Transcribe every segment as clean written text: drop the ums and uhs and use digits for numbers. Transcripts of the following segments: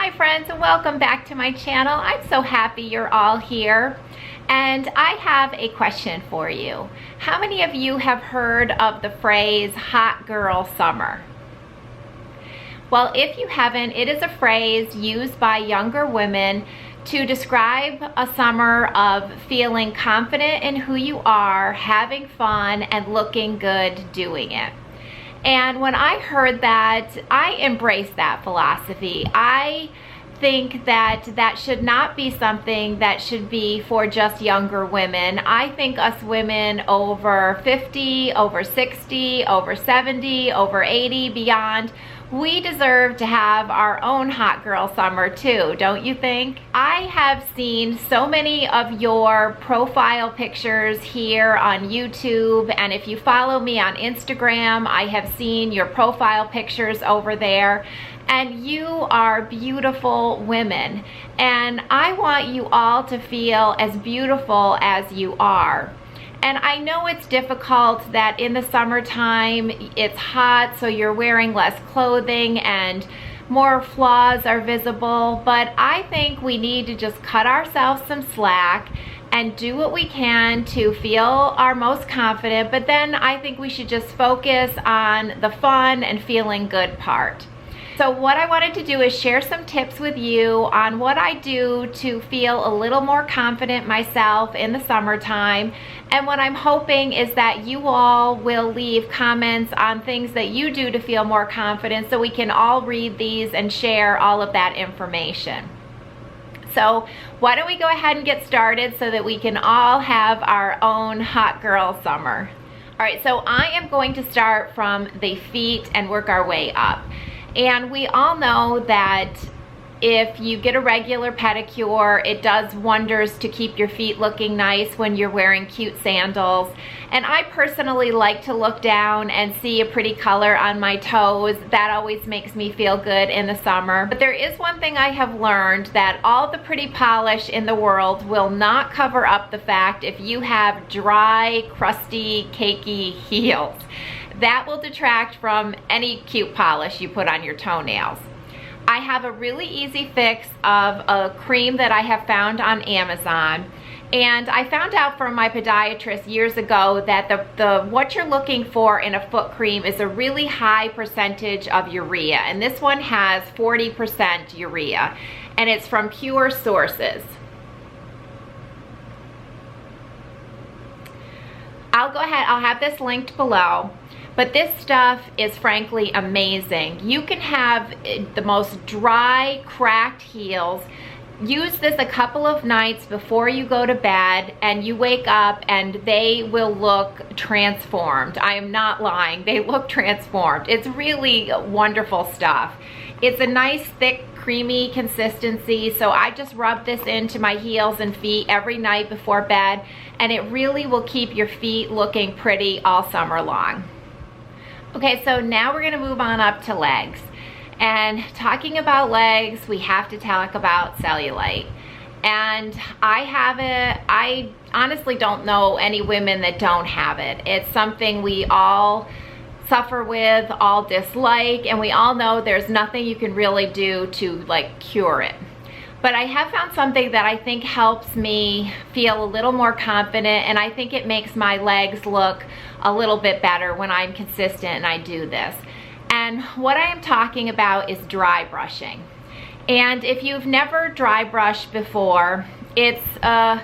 Hi friends, and welcome back to my channel. I'm so happy you're all here. And I have a question for you. How many of you have heard of the phrase hot girl summer? Well, if you haven't, it is a phrase used by younger women to describe a summer of feeling confident in who you are, having fun, and looking good doing it. And when I heard that, I embraced that philosophy. I think that that should not be something that should be for just younger women. I think us women over 50, over 60, over 70, over 80, beyond, we deserve to have our own hot girl summer too, don't you think? I have seen so many of your profile pictures here on YouTube, and if you follow me on Instagram, I have seen your profile pictures over there. And you are beautiful women, and I want you all to feel as beautiful as you are. And I know it's difficult that in the summertime it's hot, so you're wearing less clothing and more flaws are visible, but I think we need to just cut ourselves some slack and do what we can to feel our most confident, but then I think we should just focus on the fun and feeling good part. So what I wanted to do is share some tips with you on what I do to feel a little more confident myself in the summertime. And what I'm hoping is that you all will leave comments on things that you do to feel more confident, so we can all read these and share all of that information. So why don't we go ahead and get started so that we can all have our own hot girl summer. All right, so I am going to start from the feet and work our way up. And we all know that if you get a regular pedicure, it does wonders to keep your feet looking nice when you're wearing cute sandals. And I personally like to look down and see a pretty color on my toes. That always makes me feel good in the summer. But there is one thing I have learned, that all the pretty polish in the world will not cover up the fact if you have dry, crusty, cakey heels. That will detract from any cute polish you put on your toenails. I have a really easy fix of a cream that I have found on Amazon, and I found out from my podiatrist years ago that what you're looking for in a foot cream is a really high percentage of urea, and this one has 40% urea, and it's from pure sources. I'll go ahead, I'll have this linked below. But this stuff is frankly amazing. You can have the most dry, cracked heels. Use this a couple of nights before you go to bed, and you wake up and they will look transformed. I am not lying, they look transformed. It's really wonderful stuff. It's a nice, thick, creamy consistency, so I just rub this into my heels and feet every night before bed, and it really will keep your feet looking pretty all summer long. Okay, so now we're gonna move on up to legs. And talking about legs, we have to talk about cellulite. And I have it. I honestly don't know any women that don't have it. It's something we all suffer with, all dislike, and we all know there's nothing you can really do to like cure it. But I have found something that I think helps me feel a little more confident, and I think it makes my legs look a little bit better when I'm consistent and I do this. And what I am talking about is dry brushing. And if you've never dry brushed before, it's a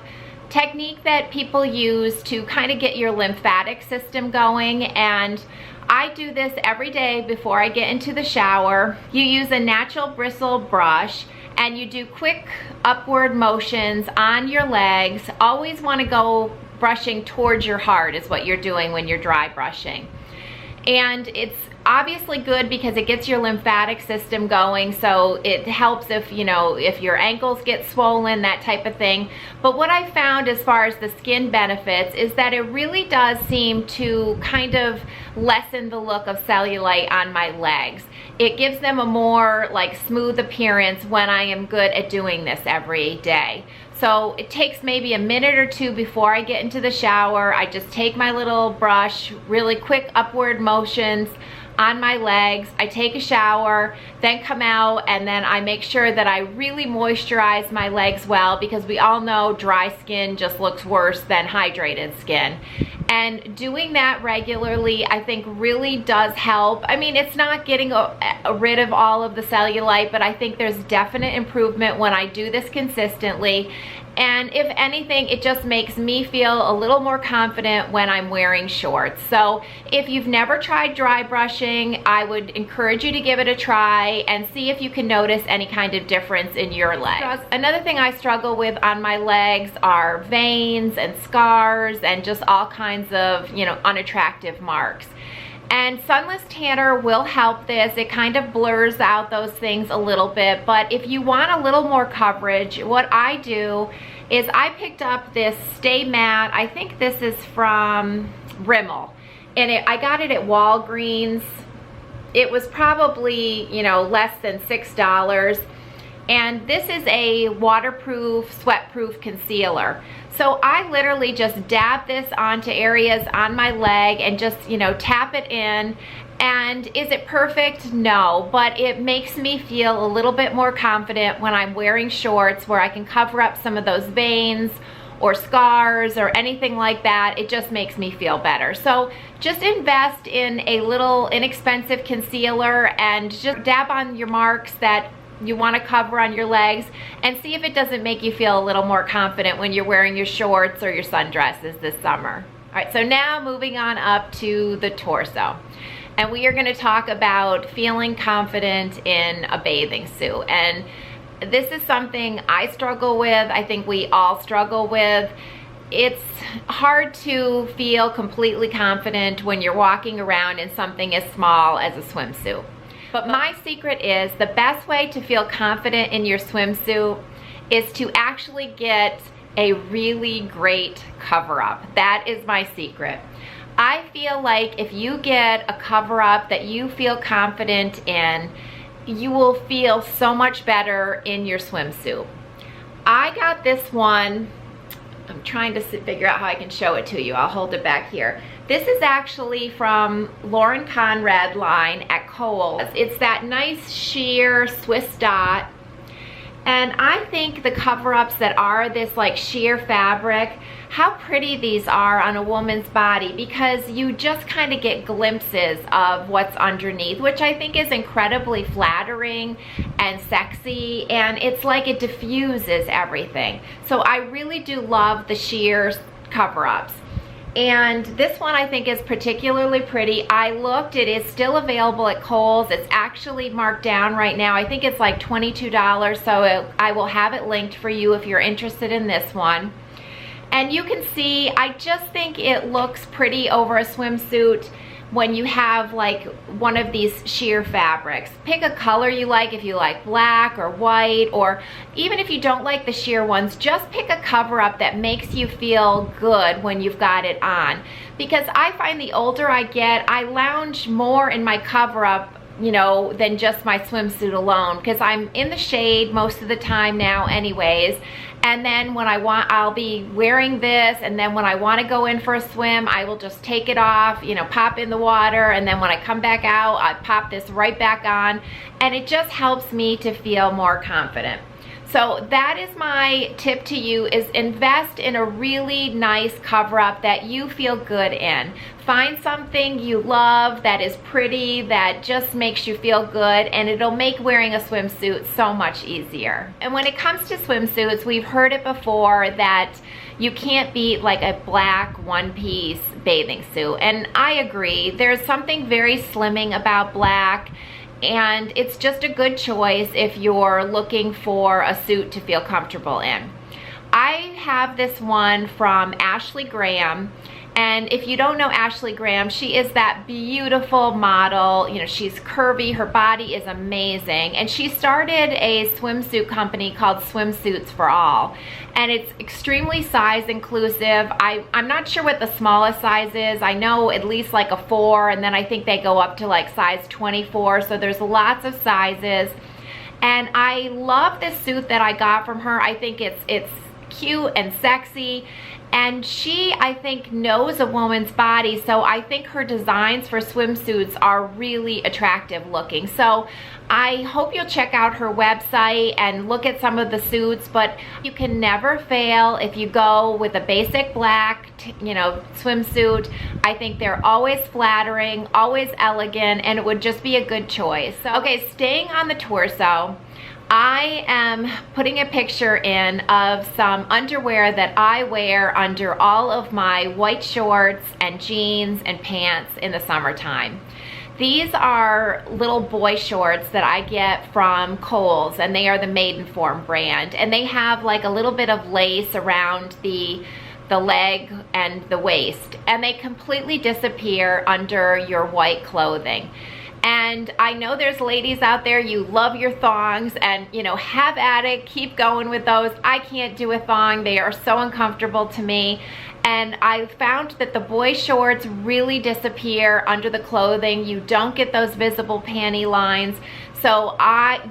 technique that people use to kind of get your lymphatic system going, and I do this every day before I get into the shower. You use a natural bristle brush, and you do quick upward motions on your legs. Always want to go brushing towards your heart is what you're doing when you're dry brushing. And it's obviously good because it gets your lymphatic system going, so it helps if, you know, if your ankles get swollen, that type of thing. But what I found as far as the skin benefits is that it really does seem to kind of lessen the look of cellulite on my legs. It gives them a more like smooth appearance when I am good at doing this every day. So it takes maybe a minute or two before I get into the shower. I just take my little brush, really quick upward motions on my legs. I take a shower, then come out, and then I make sure that I really moisturize my legs well, because we all know dry skin just looks worse than hydrated skin. And doing that regularly, I think, really does help. I mean, it's not getting rid of all of the cellulite, but I think there's definite improvement when I do this consistently. And if anything, it just makes me feel a little more confident when I'm wearing shorts. So if you've never tried dry brushing, I would encourage you to give it a try and see if you can notice any kind of difference in your legs. Another thing I struggle with on my legs are veins and scars and just all kinds of, you know, unattractive marks. And Sunless Tanner will help this. It kind of blurs out those things a little bit, but if you want a little more coverage, what I do is I picked up this Stay Matte. I think this is from Rimmel, and I got it at Walgreens. It was probably, you know, less than $6. And this is a waterproof, sweat-proof concealer. So I literally just dab this onto areas on my leg and just, you know, tap it in. And is it perfect? No, but it makes me feel a little bit more confident when I'm wearing shorts, where I can cover up some of those veins or scars or anything like that. It just makes me feel better. So just invest in a little inexpensive concealer and just dab on your marks that you want to cover on your legs, and see if it doesn't make you feel a little more confident when you're wearing your shorts or your sundresses this summer. All right, so now moving on up to the torso. And we are going to talk about feeling confident in a bathing suit. And this is something I struggle with. I think we all struggle with. It's hard to feel completely confident when you're walking around in something as small as a swimsuit. But my secret is the best way to feel confident in your swimsuit is to actually get a really great cover-up. That is my secret. I feel like if you get a cover-up that you feel confident in, you will feel so much better in your swimsuit. I got this one. I'm trying to figure out how I can show it to you. I'll hold it back here. This is actually from Lauren Conrad line at Kohl's. It's that nice sheer Swiss dot. And I think the cover-ups that are this like sheer fabric, how pretty these are on a woman's body, because you just kind of get glimpses of what's underneath, which I think is incredibly flattering and sexy, and it's like it diffuses everything. So I really do love the sheer cover-ups. And this one I think is particularly pretty. I looked, it is still available at Kohl's. It's actually marked down right now. I think it's like $22, so I will have it linked for you if you're interested in this one. And you can see, I just think it looks pretty over a swimsuit when you have like one of these sheer fabrics. Pick a color you like, if you like black or white, or even if you don't like the sheer ones, just pick a cover up that makes you feel good when you've got it on. Because I find the older I get, I lounge more in my cover up, you know, than just my swimsuit alone, because I'm in the shade most of the time now anyways. And then when I want, I'll be wearing this, and then when I want to go in for a swim, I will just take it off, you know, pop in the water, and then when I come back out, I pop this right back on, and it just helps me to feel more confident. So that is my tip to you, is invest in a really nice cover-up that you feel good in. Find something you love that is pretty, that just makes you feel good, and it'll make wearing a swimsuit so much easier. And when it comes to swimsuits, we've heard it before that you can't beat like a black one-piece bathing suit. And I agree. There's something very slimming about black, and it's just a good choice if you're looking for a suit to feel comfortable in. I have this one from Ashley Graham, and if you don't know Ashley Graham, she is that beautiful model. You know, she's curvy, her body is amazing, and she started a swimsuit company called Swimsuits For All, and it's extremely size inclusive. I'm not sure what the smallest size is. I know at least like a 4, and then I think they go up to like size 24, so there's lots of sizes. And I love this suit that I got from her. I think it's cute and sexy, And she, I think, knows a woman's body, so I think her designs for swimsuits are really attractive looking. So I hope you'll check out her website and look at some of the suits, but you can never fail if you go with a basic black, swimsuit. I think they're always flattering, always elegant, and it would just be a good choice. So, okay, staying on the torso, I am putting a picture in of some underwear that I wear under all of my white shorts and jeans and pants in the summertime. These are little boy shorts that I get from Kohl's, and they are the Maidenform brand, and they have like a little bit of lace around the leg and the waist, and they completely disappear under your white clothing. And I know there's ladies out there, you love your thongs, and have at it, keep going with those. I can't do a thong, they are so uncomfortable to me. And I found that the boy shorts really disappear under the clothing. You don't get those visible panty lines. So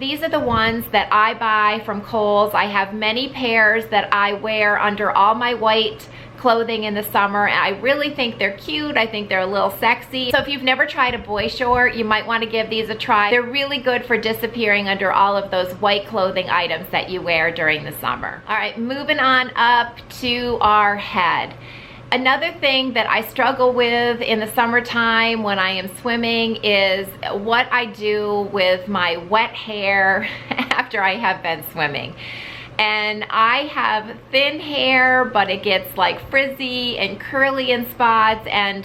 these are the ones that I buy from Kohl's. I have many pairs that I wear under all my white clothing in the summer. I really think they're cute. I think they're a little sexy. So if you've never tried a boy short, you might want to give these a try. They're really good for disappearing under all of those white clothing items that you wear during the summer. All right, moving on up to our head. Another thing that I struggle with in the summertime when I am swimming is what I do with my wet hair after I have been swimming. And I have thin hair, but it gets like frizzy and curly in spots, and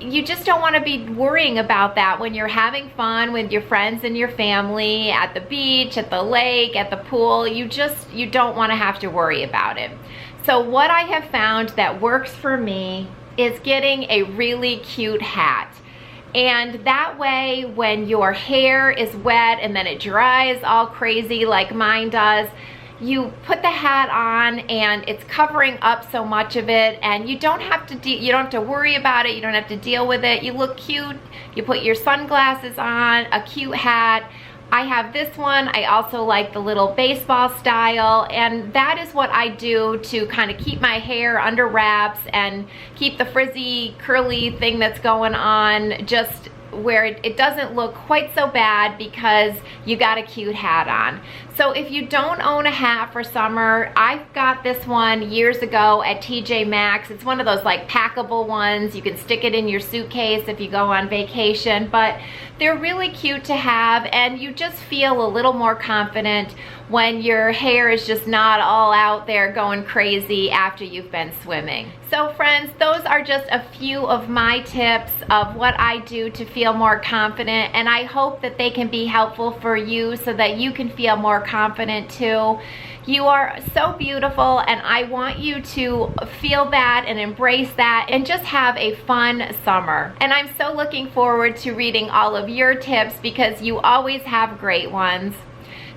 you just don't want to be worrying about that when you're having fun with your friends and your family at the beach, at the lake, at the pool. You don't want to have to worry about it. So what I have found that works for me is getting a really cute hat. And that way, when your hair is wet and then it dries all crazy like mine does, you put the hat on and it's covering up so much of it, and you don't have to worry about it, you don't have to deal with it. You look cute, you put your sunglasses on, a cute hat. I have this one. I also like the little baseball style, and that is what I do to kind of keep my hair under wraps and keep the frizzy curly thing that's going on just where it doesn't look quite so bad because you got a cute hat on. So if you don't own a hat for summer, I got this one years ago at TJ Maxx. It's one of those like packable ones. You can stick it in your suitcase if you go on vacation, but they're really cute to have, and you just feel a little more confident when your hair is just not all out there going crazy after you've been swimming. So friends, those are just a few of my tips of what I do to feel more confident, and I hope that they can be helpful for you so that you can feel more confident too. You are so beautiful, and I want you to feel that and embrace that and just have a fun summer. And I'm so looking forward to reading all of your tips because you always have great ones.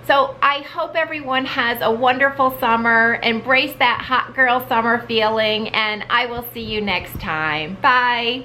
So I hope everyone has a wonderful summer. Embrace that hot girl summer feeling, and I will see you next time. Bye.